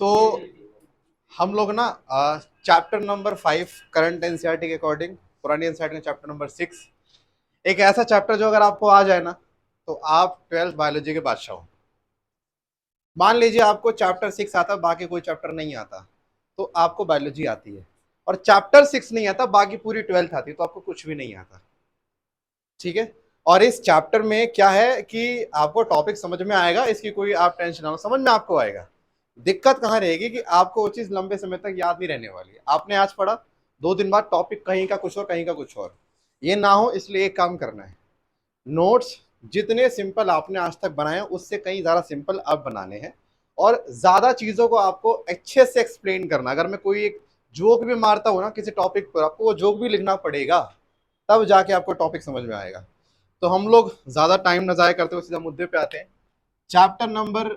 तो हम लोग ना चैप्टर नंबर 5 करंट एनसीईआरटी के अकॉर्डिंग, पुरानी एनसीईआरटी में चैप्टर नंबर 6, एक ऐसा चैप्टर जो अगर आपको आ जाए ना तो आप 12th बायोलॉजी के बादशाह हो। मान लीजिए आपको चैप्टर 6 आता, बाकी कोई चैप्टर नहीं आता, तो आपको बायोलॉजी आती है, और चैप्टर 6 नहीं आता, बाकी पूरी 12th आती है, तो आपको कुछ भी नहीं आता। ठीक है। और इस चैप्टर में क्या है कि आपको टॉपिक समझ में आएगा, इसकी कोई आप टेंशन ना लो, समझ में आपको आएगा। दिक्कत कहाँ रहेगी कि आपको वो चीज लंबे समय तक याद नहीं रहने वाली है। आपने आज पढ़ा, 2 दिन बाद टॉपिक कहीं का कुछ और, कहीं का कुछ और, ये ना हो इसलिए एक काम करना है, नोट्स जितने सिंपल आपने आज तक बनाए उससे कहीं ज्यादा सिंपल अब बनाने हैं, और ज्यादा चीजों को आपको अच्छे से एक्सप्लेन करना। अगर मैं कोई एक जोक भी मारता हूँ ना किसी टॉपिक पर, आपको वो जोक भी लिखना पड़ेगा, तब जाके आपको टॉपिक समझ में आएगा। तो हम लोग ज्यादा टाइम न जाया करते हुए सीधा मुद्दे पे आते हैं। चैप्टर नंबर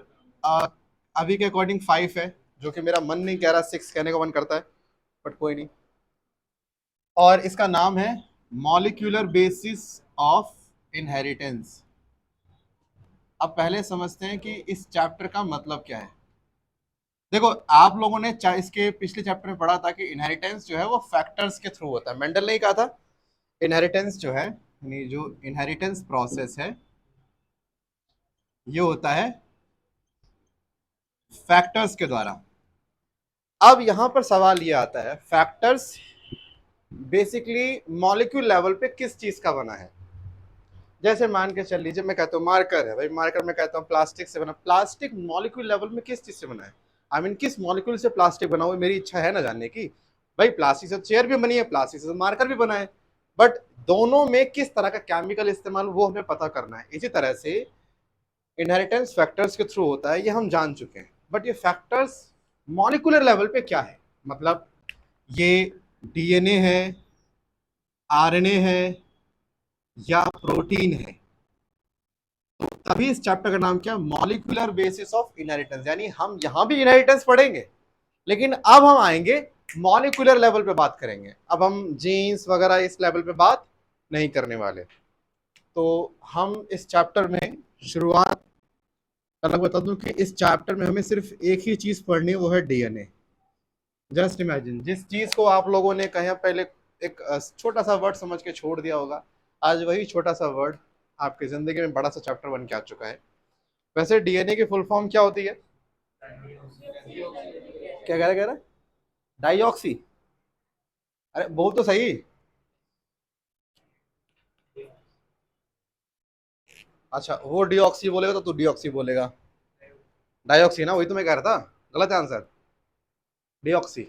अभी के अकॉर्डिंग 5 है, जो कि मेरा मन नहीं कह रहा, 6 कहने का मन करता है, बट कोई नहीं। और इसका नाम है मॉलिक्यूलर बेसिस ऑफ इनहेरिटेंस। अब पहले समझते हैं कि इस चैप्टर का मतलब क्या है। देखो, आप लोगों ने इसके पिछले चैप्टर में पढ़ा था कि इनहेरिटेंस जो है वो फैक्टर्स के थ्रू होता है। मेंडल ने कहा था इनहेरिटेंस जो है, यानी जो इनहेरिटेंस प्रोसेस है, ये होता है फैक्टर्स के द्वारा। अब यहां पर सवाल ये आता है, फैक्टर्स बेसिकली मॉलिक्यूल लेवल पे किस चीज का बना है। जैसे मान के चल लीजिए, मैं कहता हूँ मार्कर है भाई, मार्कर मैं कहता हूँ प्लास्टिक से बना। प्लास्टिक मॉलिक्यूल लेवल में किस चीज से बना है, आई मीन किस मॉलिक्यूल से प्लास्टिक बना हुआ है, मेरी इच्छा है ना जानने की। भाई प्लास्टिक से चेयर भी बनी है, प्लास्टिक से मार्कर भी बना है, बट दोनों में किस तरह का केमिकल इस्तेमाल वो हमें पता करना है। इसी तरह से इनहेरिटेंस फैक्टर्स के थ्रू होता है, ये हम जान चुके हैं, बट ये फैक्टर्स मॉलिक्यूलर लेवल पे क्या है, मतलब ये डीएनए है, आरएनए है, या प्रोटीन है। तो तभी इस चैप्टर का नाम क्या, मॉलिक्यूलर बेसिस ऑफ इनहेरिटेंस। यानी हम यहां भी इनहेरिटेंस पढ़ेंगे, लेकिन अब हम आएंगे मॉलिक्यूलर लेवल पे बात करेंगे। अब हम जीन्स वगैरह इस लेवल पे बात नहीं करने वाले। तो हम इस चैप्टर में शुरुआत, अलग बता दूं कि इस चैप्टर में हमें सिर्फ एक ही चीज पढ़नी है, वो है डीएनए। जस्ट इमेजिन, जिस चीज को आप लोगों ने कहीं पहले एक छोटा सा वर्ड समझ के छोड़ दिया होगा, आज वही छोटा सा वर्ड आपकी जिंदगी में बड़ा सा चैप्टर बन के आ चुका है। वैसे डीएनए की फुल फॉर्म क्या होती है, क्या कह रहे डाईऑक्सी, अरे बोल तो सही। अच्छा, वो डीऑक्सी बोलेगा तो तू डीऑक्सी बोलेगा, डाईऑक्सी ना, वही तो मैं कह रहा था। गलत आंसर, डीऑक्सी।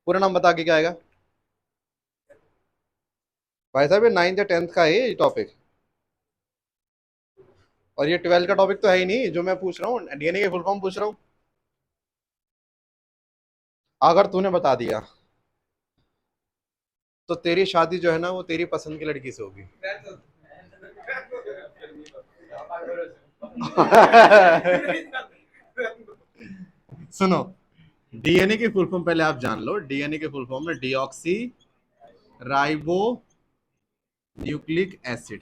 पूरा नाम बता के क्या आएगा भाई साहब, ये 9th या 10th का है ये टॉपिक, और ये 12th का टॉपिक तो है ही नहीं जो मैं पूछ रहा हूँ, डीएनए के फुल फॉर्म पूछ रहा हूँ। अगर तूने बता दिया तो तेरी शादी जो है ना वो तेरी पसंद की लड़की से होगी। सुनो, डीएनए की फुल फॉर्म पहले आप जान लो। डीएनए के फुल फॉर्म में डीऑक्सी राइबो न्यूक्लिक एसिड।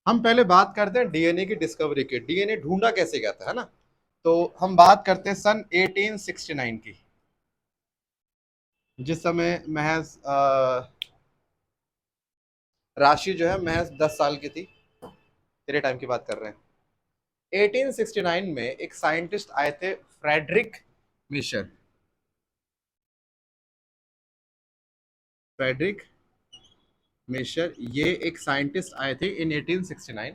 हम पहले बात करते हैं डीएनए की डिस्कवरी की, डीएनए ढूंढा कैसे गया था, है ना। तो हम बात करते हैं सन 1869 की, जिस समय महज राशि जो है महज 10 साल की थी। तेरे टाइम की बात कर रहे हैं। 1869 में एक साइंटिस्ट आए थे, फ्रेडरिक मिशर। फ्रेडरिक मिशर, ये एक साइंटिस्ट आए थे इन 1869।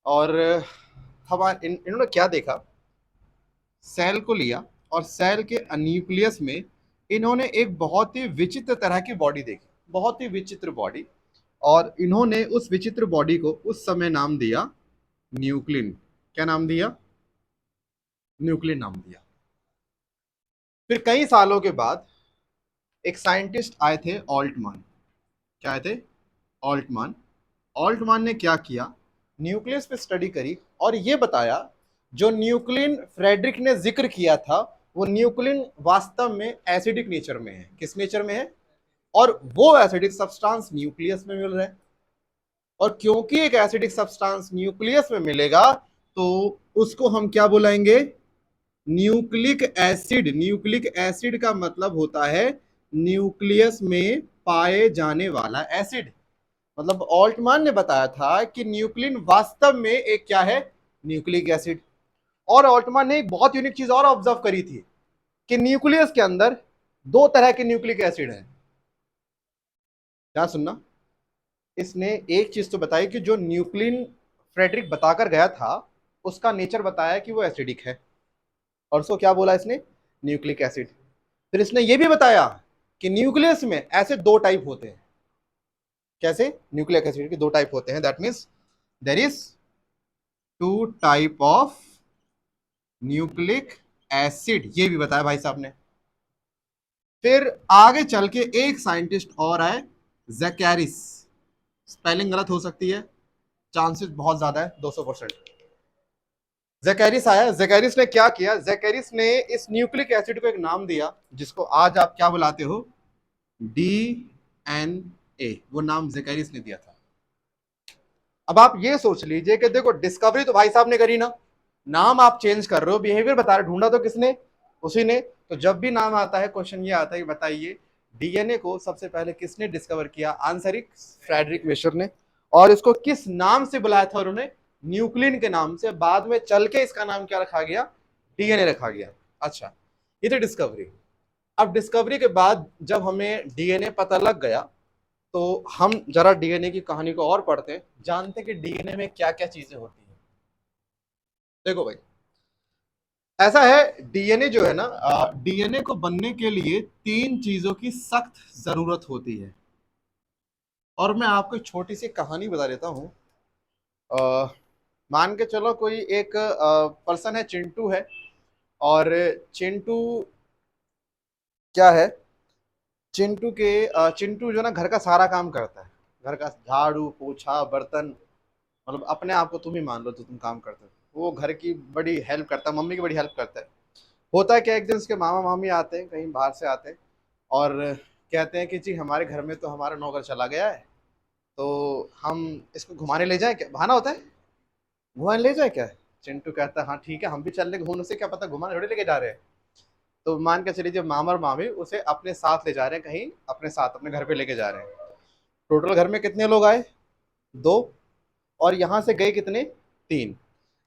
और हमारे इन्होंने क्या देखा, सेल को लिया, और सेल के न्यूक्लियस में इन्होंने एक बहुत ही विचित्र तरह की बॉडी देखी, बहुत ही विचित्र बॉडी। और इन्होंने उस विचित्र बॉडी को उस समय नाम दिया न्यूक्लिन। क्या नाम दिया, न्यूक्लिन नाम दिया। फिर कई सालों के बाद एक साइंटिस्ट आए थे, ऑल्टमान। क्या आए थे, ऑल्टमान। ऑल्टमान ने क्या किया, न्यूक्लियस पे स्टडी करी, और ये बताया जो न्यूक्लिन फ्रेडरिक ने जिक्र किया था, वो न्यूक्लिन वास्तव में एसिडिक नेचर में है। किस नेचर में है, और वो एसिडिक सब्सटेंस न्यूक्लियस में मिल रहा है। और क्योंकि एक एसिडिक सब्सटेंस न्यूक्लियस में मिलेगा, तो उसको हम क्या बुलाएंगे? Nucleic acid. न्यूक्लिक एसिड का मतलब होता है न्यूक्लियस में पाए जाने वाला एसिड। मतलब ऑल्टमान ने बताया था कि न्यूक्लिन वास्तव में एक क्या है? Nucleic acid. और ऑल्टमान ने एक बहुत यूनिक चीज और ऑब्जर्व करी थी कि न्यूक्लियस के अंदर दो तरह के न्यूक्लिक एसिड हैं। क्या सुनना, इसने एक चीज तो बताई कि जो न्यूक्लिन फ्रेडरिक बताकर गया था उसका नेचर बताया कि वो एसिडिक है। और उसको क्या बोला इसने? Nucleic acid. फिर इसने ये भी बताया कि न्यूक्लियस में ऐसे दो टाइप होते हैं। कैसे? न्यूक्लिक एसिड के दो टाइप होते हैं। That means there is two type of nucleic acid, ये भी बताया भाई साहब ने। फिर आगे चल के एक साइंटिस्ट और आए, जैकेरिस। स्पेलिंग गलत हो सकती है, चांसेस बहुत ज्यादा है, 200%। जैकेरिस आया। जैकेरिस ने क्या किया? जैकेरिस ने इस न्यूक्लिक एसिड को एक नाम दिया जिसको आज आप क्या बुलाते हो? डीएनए। वो नाम जैकेरिस ने दिया था। अब आप ये सोच लीजिए कि देखो, डिस्कवरी तो भाई साहब ने करी ना, नाम आप चेंज कर रहे हो, बिहेवियर बता रहे, ढूंढा तो किसने? उसी ने। तो जब भी नाम आता है क्वेश्चन ये आता है कि बताइए डीएनए को सबसे पहले किसने डिस्कवर किया? आंसर इज फ्रेडरिक मिशर ने। और इसको किस नाम से बुलाया था उन्होंने? न्यूक्लिन के नाम से। बाद में चल के इसका नाम क्या रखा गया? डीएनए रखा गया। अच्छा, ये तो डिस्कवरी। अब डिस्कवरी के बाद जब हमें डीएनए पता लग गया तो हम जरा डीएनए की कहानी को और पढ़ते हैं, जानते हैं कि डीएनए में क्या क्या चीजें होती हैं। देखो भाई, ऐसा है, डीएनए जो है ना, डीएनए को बनने के लिए तीन चीजों की सख्त जरूरत होती है। और मैं आपको एक छोटी सी कहानी बता देता हूँ। मान के चलो कोई एक पर्सन है, चिंटू है। और चिंटू क्या है? चिंटू जो ना घर का सारा काम करता है। घर का झाड़ू पोछा बर्तन, मतलब अपने आप को तुम ही मान लो तो तुम काम करते हो। वो घर की बड़ी हेल्प करता है, मम्मी की बड़ी हेल्प करता है। होता है क्या, एक दिन उसके मामा मामी आते हैं, कहीं बाहर से आते हैं और कहते हैं कि जी हमारे घर में तो हमारा नौकर चला गया है, तो हम इसको घुमाने ले जाएं क्या? बहाना होता है, घुमाने ले जाए क्या? चिंटू कहता है हाँ ठीक है, हम भी चल लेंगे, उसे क्या पता, घुमाने थोड़ी लेके जा रहे हैं। तो मान के चलिए जब मामा और मामी उसे अपने साथ ले जा रहे हैं, कहीं अपने साथ अपने घर पे लेके जा रहे हैं। टोटल घर में कितने लोग आए? दो। और यहाँ से गए कितने? तीन।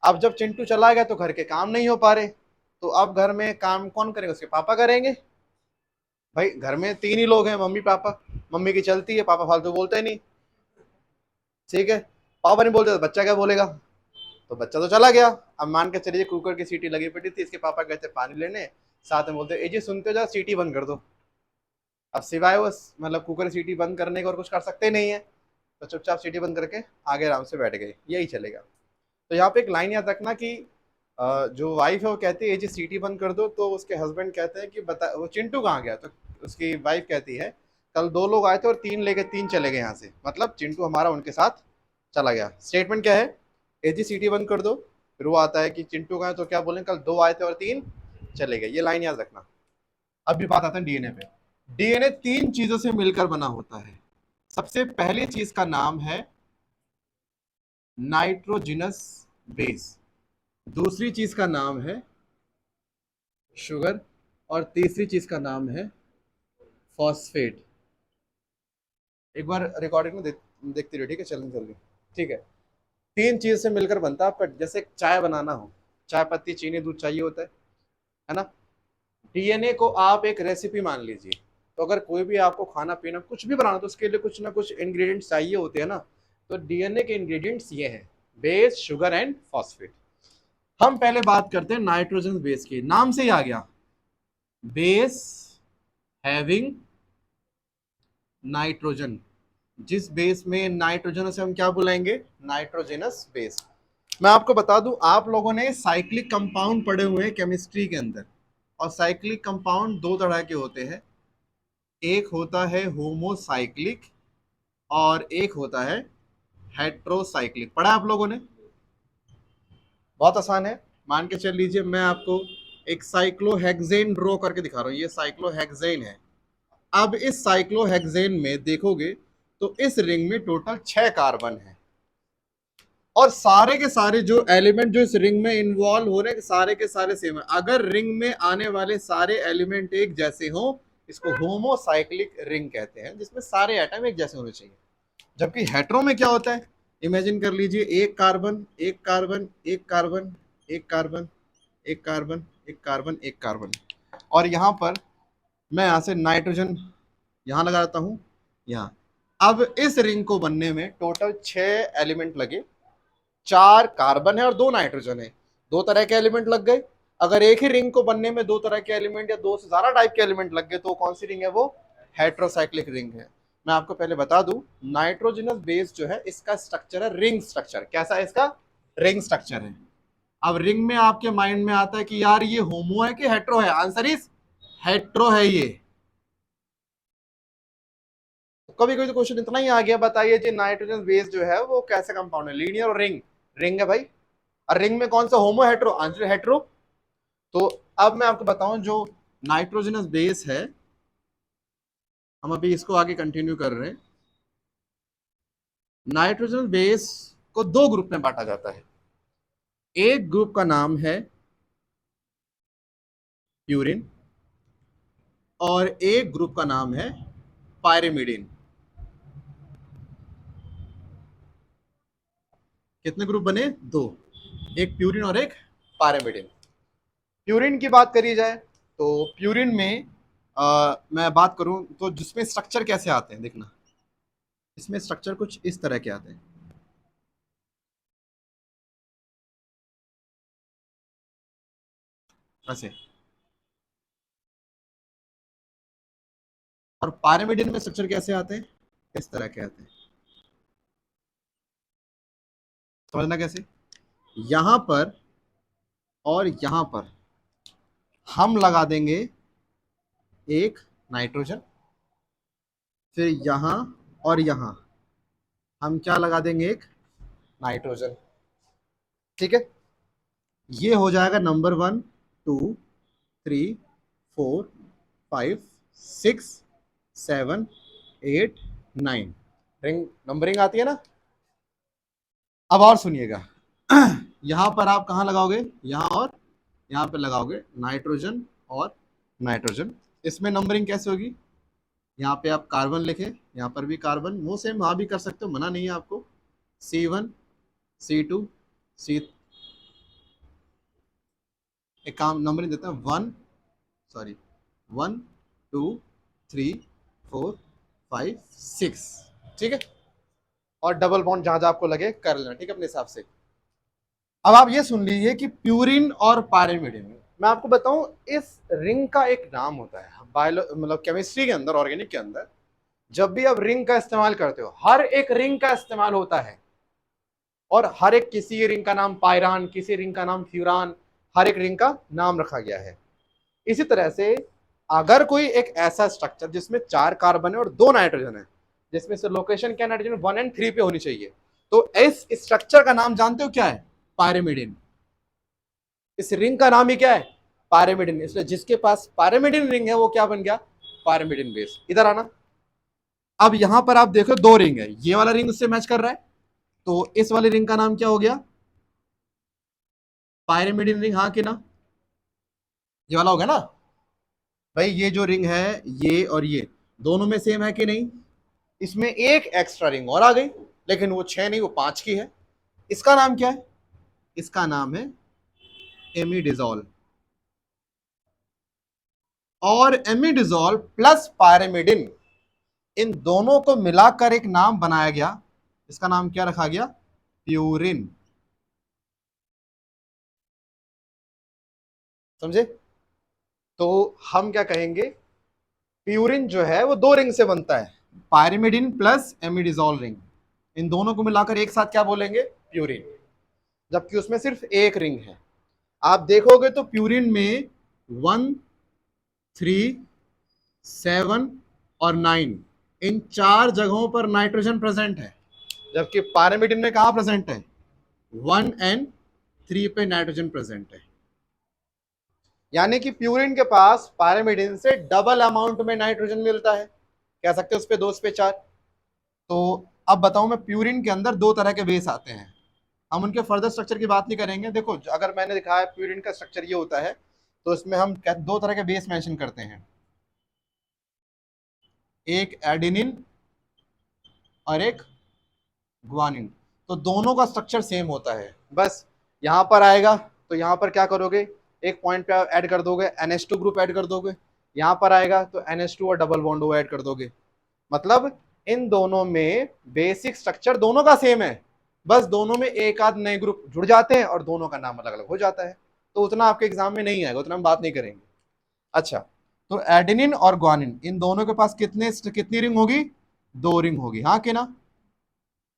अब जब चिंटू चला गया तो घर के काम नहीं हो पा रहे, तो अब घर में काम कौन करेगा? उसके पापा करेंगे। भाई घर में तीन ही लोग हैं, मम्मी पापा। मम्मी की चलती है, पापा फालतू बोलते ही नहीं। ठीक है, पापा नहीं बोलते तो बच्चा क्या बोलेगा? तो बच्चा तो चला गया। अब मान के चलिए कुकर की सीटी लगी पड़ी थी, इसके पापा गए थे पानी लेने, साथ में बोलते ए जी सुनते हो, जा सीटी बंद कर दो। अब सिवाय वो मतलब कुकर की सीटी बंद करने का और कुछ कर सकते नहीं है, तो चुपचाप सीटी बंद करके आगे आराम से बैठ गए, यही चलेगा। तो यहाँ पे एक लाइन याद रखना कि जो वाइफ है वो कहती है ए जी सीटी बंद कर दो, तो उसके हस्बैंड कहते हैं कि बता वो चिंटू कहाँ गया? तो उसकी वाइफ कहती है कल दो लोग आए थे और तीन लेके तीन चले गए यहाँ से, मतलब चिंटू हमारा उनके साथ चला गया। स्टेटमेंट क्या है? ए जी सीटी बंद कर दो। फिर वो आता है कि चिंटू कहाँ है, तो क्या बोलें? कल दो आए थे और तीन चले गए। ये लाइन याद रखना। अब भी बात आता है डीएनए पे। डीएनए तीन चीजों से मिलकर बना होता है। सबसे पहली चीज का नाम है नाइट्रोजिनस बेस। दूसरी चीज का नाम है शुगर। और तीसरी चीज का नाम है फॉस्फेट। एक बार रिकॉर्डिंग में देखते रहिए, ठीक है? चलें जल्दी। ठीक है, तीन चीज से मिलकर बनता है आपका, जैसे चाय बनाना हो, चाय पत्ती चीनी दूध चाहिए होता है ना? डीएनए को आप एक रेसिपी मान लीजिए। तो अगर कोई भी आपको खाना पीना कुछ भी बनाना, तो उसके लिए कुछ ना कुछ इंग्रेडिएंट्स चाहिए होते हैं ना। तो डीएनए के इंग्रेडिएंट्स ये हैं, बेस शुगर एंड फॉस्फेट। हम पहले बात करते हैं नाइट्रोजन बेस की। नाम से ही आ गया, बेस हैविंग नाइट्रोजन। जिस बेस में नाइट्रोजन, उसे हम क्या बुलाएंगे? Nitrogenous base. मैं आपको बता दूं, आप लोगों ने साइक्लिक कंपाउंड पढ़े हुए हैं केमिस्ट्री के अंदर। और साइक्लिक कंपाउंड दो तरह के होते हैं, एक होता है होमोसाइक्लिक और एक होता है हेट्रोसाइक्लिक। पढ़ा आप लोगों ने? बहुत आसान है। मान के चल लीजिए, मैं आपको एक साइक्लोहेक्सेन ड्रॉ करके दिखा रहा हूँ। ये साइक्लोहेक्सेन है। अब इस साइक्लोहेक्सेन में देखोगे तो इस रिंग में टोटल 6 कार्बन है और सारे के सारे जो एलिमेंट जो इस रिंग में इन्वॉल्व हो रहे हैं सारे के सारे सेम है। अगर रिंग में आने वाले सारे एलिमेंट एक जैसे हो इसको होमोसाइक्लिक रिंग कहते हैं, जिसमें सारे एटम एक जैसे होने चाहिए। जबकि हेट्रो में क्या होता है, इमेजिन कर लीजिए एक कार्बन एक कार्बन एक कार्बन एक कार्बन एक कार्बन एक कार्बन एक कार्बन, और यहां पर मैं यहां से नाइट्रोजन यहां लगा देता हूं यहां। अब इस रिंग को बनने में टोटल 6 एलिमेंट लगे, 4 कार्बन है और 2 नाइट्रोजन है, 2 तरह के एलिमेंट लग गए। अगर एक ही रिंग को बनने में 2 तरह के एलिमेंट या 2 से ज्यादा टाइप के एलिमेंट लग गए तो कौन सी रिंग है, वो हेट्रोसाइक्लिक रिंग है। मैं आपको पहले बता दूं, नाइट्रोजनस बेस जो है इसका स्ट्रक्चर है रिंग स्ट्रक्चर। कैसा है इसका, रिंग स्ट्रक्चर है। अब रिंग में आपके माइंड में आता है कि यार ये होमो है कि हेट्रो है, आंसर इज हेट्रो है ये। कभी कभी तो क्वेश्चन इतना ही आ गया, बताइए जी नाइट्रोजन बेस जो है वो कैसे कंपाउंड है, लीनियर और रिंग, रिंग है भाई। और रिंग में कौन सा, होमो हेट्रो, आंसर हेट्रो। तो अब मैं आपको बताऊं जो नाइट्रोजनस बेस है, हम अभी इसको आगे कंटिन्यू कर रहे हैं। नाइट्रोजन बेस को 2 ग्रुप में बांटा जाता है। एक ग्रुप का नाम है प्यूरिन और एक ग्रुप का नाम है पायरिमिडिन। कितने ग्रुप बने, 2, एक प्यूरिन और एक पायरिमिडिन। प्यूरिन की बात करी जाए तो प्यूरिन में मैं बात करूं तो जिसमें स्ट्रक्चर कैसे आते हैं देखना, इसमें स्ट्रक्चर कुछ इस तरह के आते हैं ऐसे, और पायरिमिडिन में स्ट्रक्चर कैसे आते हैं, इस तरह के आते हैं। समझना कैसे, यहां पर और यहां पर हम लगा देंगे एक नाइट्रोजन, फिर यहां और यहां हम क्या लगा देंगे, एक नाइट्रोजन। ठीक है, ये हो जाएगा नंबर 1 2 3 4 5 6 7 8 9, रिंग नंबरिंग आती है ना। अब और सुनिएगा यहां पर आप कहां लगाओगे, यहां और यहां पे लगाओगे नाइट्रोजन और नाइट्रोजन। इसमें नंबरिंग कैसे होगी, यहाँ पे आप कार्बन लिखे, यहाँ पर भी कार्बन, वो सेम वहां भी कर सकते हो, मना नहीं है आपको। C1 C2 C, एक काम नंबरिंग देते हैं 1 सॉरी 1 2 3 4 5 6, ठीक है। और डबल बॉन्ड जहां जहां आपको लगे कर लेना, ठीक है, अपने हिसाब से। अब आप ये सुन लीजिए कि प्यूरिन और पायरिमिडिन, मैं आपको बताऊं इस रिंग का एक नाम होता है बायो मतलब केमिस्ट्री के अंदर, ऑर्गेनिक के अंदर जब भी आप रिंग का इस्तेमाल करते हो हर एक रिंग का इस्तेमाल होता है, और हर एक किसी रिंग का नाम पायरान, किसी रिंग का नाम फ्यूरान, हर एक रिंग का नाम रखा गया है। इसी तरह से अगर कोई एक ऐसा स्ट्रक्चर जिसमें 4 कार्बन है और 2 नाइट्रोजन है, जिसमें से लोकेशन क्या नाइट्रोजन 1 और 3 पे होनी चाहिए, तो इस स्ट्रक्चर का नाम जानते हो क्या है, पायरिमिडिन। इस रिंग का नाम ही क्या है, पायरिमिडिन। इसलिए जिसके पास पायरिमिडिन रिंग है वो क्या बन गया, पायरिमिडिन बेस। इधर आना, अब यहां पर आप देखो 2 रिंग है, ये वाला रिंग उससे मैच कर रहा है, तो इस वाले रिंग का नाम क्या हो गया, पायरिमिडिन रिंग, हाँ कि ना, ये वाला हो गया ना। भाई ये जो रिंग है ये और ये दोनों में सेम है कि नहीं, इसमें एक एक्स्ट्रा रिंग और आ गई, लेकिन वो 6 नहीं वो 5 की है। इसका नाम क्या है, इसका नाम है एमिडिजोल। और एमिडिजोल प्लस पायरिमिडिन, इन दोनों को मिलाकर एक नाम बनाया गया, इसका नाम क्या रखा गया, प्यूरिन। समझे, तो हम क्या कहेंगे, प्यूरिन जो है वो 2 रिंग से बनता है, पायरिमिडिन प्लस एमिडिजोल रिंग, इन दोनों को मिलाकर एक साथ क्या बोलेंगे, प्यूरिन। जबकि उसमें सिर्फ एक रिंग है। आप देखोगे तो प्यूरिन में 1 3 7 और 9 इन 4 जगहों पर नाइट्रोजन प्रेजेंट है, जबकि पायरिमिडिन में कहां प्रेजेंट है, 1 एंड 3 पे नाइट्रोजन प्रेजेंट है। यानी कि प्यूरिन के पास पायरिमिडिन से डबल अमाउंट में नाइट्रोजन मिलता है, कह सकते हो उस पे 2 उस पे 4। तो अब बताऊं मैं, प्यूरिन के अंदर 2 तरह के बेस आते हैं, हम उनके फर्दर स्ट्रक्चर की बात नहीं करेंगे। देखो अगर मैंने दिखाया प्यूरिन का स्ट्रक्चर ये होता है, तो इसमें हम दो तरह के बेस मेंशन करते हैं, एक एडेनिन और एक ग्वानिन। तो दोनों का स्ट्रक्चर सेम होता है, बस यहाँ पर आएगा तो यहाँ पर क्या करोगे, एक पॉइंट पे ऐड कर दोगे, NH2 ग्रुप ऐड कर दोगे, यहाँ पर आएगा तो NH2 और डबल बॉन्ड वो ऐड कर दोगे। मतलब इन दोनों में बेसिक स्ट्रक्चर दोनों का सेम है, बस दोनों में एक आध नए ग्रुप जुड़ जाते हैं और दोनों का नाम अलग अलग हो जाता है। तो उतना आपके एग्जाम में नहीं आएगा, उतना हम बात नहीं करेंगे। अच्छा, तो एडेनिन और ग्वानिन इन दोनों के पास कितनी रिंग होगी, 2 रिंग होगी, हाँ कि ना।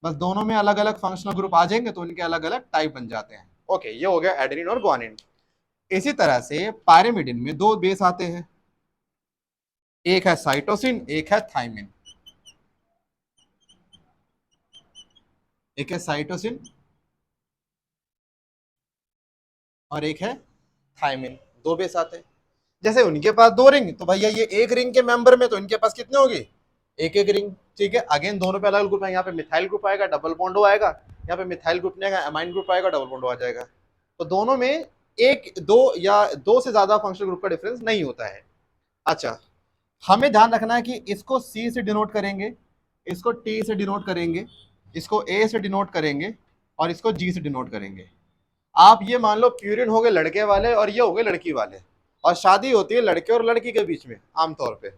बस दोनों में अलग अलग फंक्शनल ग्रुप आ जाएंगे तो इनके अलग अलग टाइप बन जाते हैं। ओके, ये हो गया एडेनिन और ग्वानिन। इसी तरह से पायरिमिडिन में 2 बेस आते हैं, एक है साइटोसिन, एक है थाइमिन। एक है साइटोसिन और एक है थाइमिन, 2 बेस आते हैं। जैसे उनके पास 2 रिंग, तो भैया ये एक रिंग के मेंबर में तो इनके पास कितने होगी, एक एक रिंग। ठीक है, अगेन दोनों पे अलग ग्रुप है, यहाँ पे मिथाइल ग्रुप आएगा, डबल बॉन्डो आएगा, यहाँ पे मिथाइल ग्रुप नहीं आएगा, अमाइन ग्रुप आएगा, डबल बॉन्डो आ जाएगा। तो दोनों में एक दो या दो से ज्यादा फंक्शनल ग्रुप का डिफरेंस नहीं होता है। अच्छा, हमें ध्यान रखना है कि इसको सी से डिनोट करेंगे, इसको टी से डिनोट करेंगे, इसको ए से डिनोट करेंगे और इसको जी से डिनोट करेंगे। आप ये मान लो प्यूरिन हो गए लड़के वाले और ये हो गए लड़की वाले, और शादी होती है लड़के और लड़की के बीच में आमतौर पे,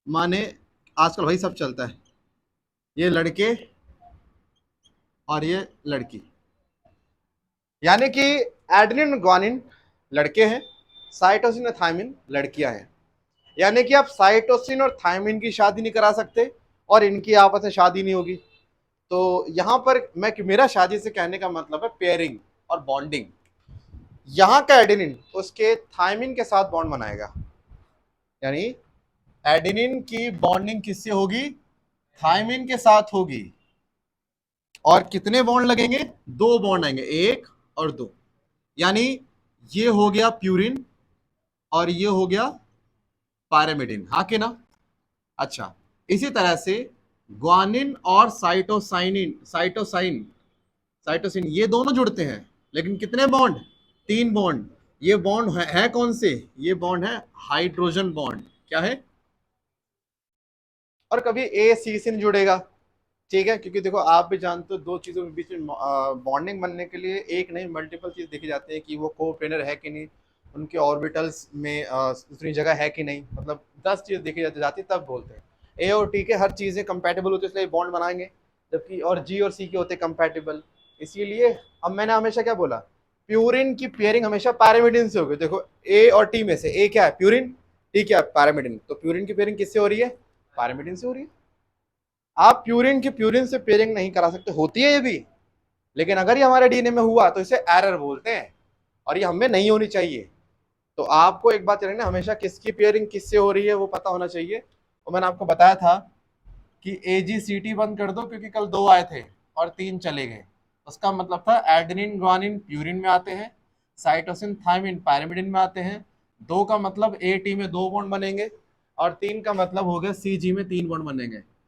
माने आजकल वही सब चलता है, ये लड़के और ये लड़की, यानी कि एडेनिन ग्वानिन लड़के हैं, साइटोसिन और थाइमिन लड़कियां हैं। यानी कि आप साइटोसिन और थाइमिन की शादी नहीं करा सकते और इनकी आपस में शादी नहीं होगी। तो यहां पर मेरा शादी से कहने का मतलब है पेयरिंग और बॉन्डिंग। यहां का एडेनिन उसके थाइमिन के साथ बॉन्ड बनाएगा, यानी एडेनिन की बॉन्डिंग किससे होगी, थाइमिन के साथ होगी। और कितने बॉन्ड लगेंगे, 2 बॉन्ड आएंगे, 1 और 2। यानी ये हो गया प्यूरिन और ये हो गया पायरिमिडिन, हाँ कि ना। अच्छा, इसी तरह से ग्वानिन और साइटोसिन ये दोनों जुड़ते हैं, लेकिन कितने बॉन्ड, 3 बॉन्ड। ये बॉन्ड है कौन से, ये बॉन्ड है हाइड्रोजन बॉन्ड, क्या है। और कभी ए सी से नहीं जुड़ेगा, ठीक है, क्योंकि देखो आप भी जानते हो दो चीजों के बीच में बॉन्डिंग बनने के लिए एक नहीं मल्टीपल चीज देखी जाती है कि वो कोप्लेनर है कि नहीं, उनके ऑर्बिटल्स में उतनी जगह है कि नहीं, मतलब 10 चीज देखी जाती तब बोलते हैं। ए और टी के हर चीजें कंपैटिबल होती है इसलिए बॉन्ड बनाएंगे, जबकि और जी और सी के होते कंपैटिबल। इसीलिए अब मैंने हमेशा क्या बोला, प्यूरिन की पेयरिंग हमेशा पैरामिडिन से होगी। देखो ए और टी में से ए क्या है, प्यूरिन, टी क्या है, पैरामिडिन। तो प्यूरिन की पेयरिंग किससे हो रही है, पैरामिडिन से हो रही है। आप प्यूरिन की प्यूरिन से पेयरिंग नहीं करा सकते, होती है ये भी, लेकिन अगर ये हमारे डीएनए में हुआ तो इसे एरर बोलते हैं और ये हमें नहीं होनी चाहिए। तो आपको एक बात ना, हमेशा किसकी पेयरिंग किससे हो रही है वो पता होना चाहिए। और मैंने आपको बताया था कि AGCT बंद कर दो क्योंकि कल 2 आए थे और 3 चले गए। उसका मतलब था एडेनिन ग्वानिन प्यूरिन में आते हैं, साइटोसिन थाइमिन पैरामिडिन में आते हैं। 2 का मतलब AT में 2 बॉन्ड बनेंगे और 3 का मतलब हो गया CG में 3 बॉन्ड बनेंगे।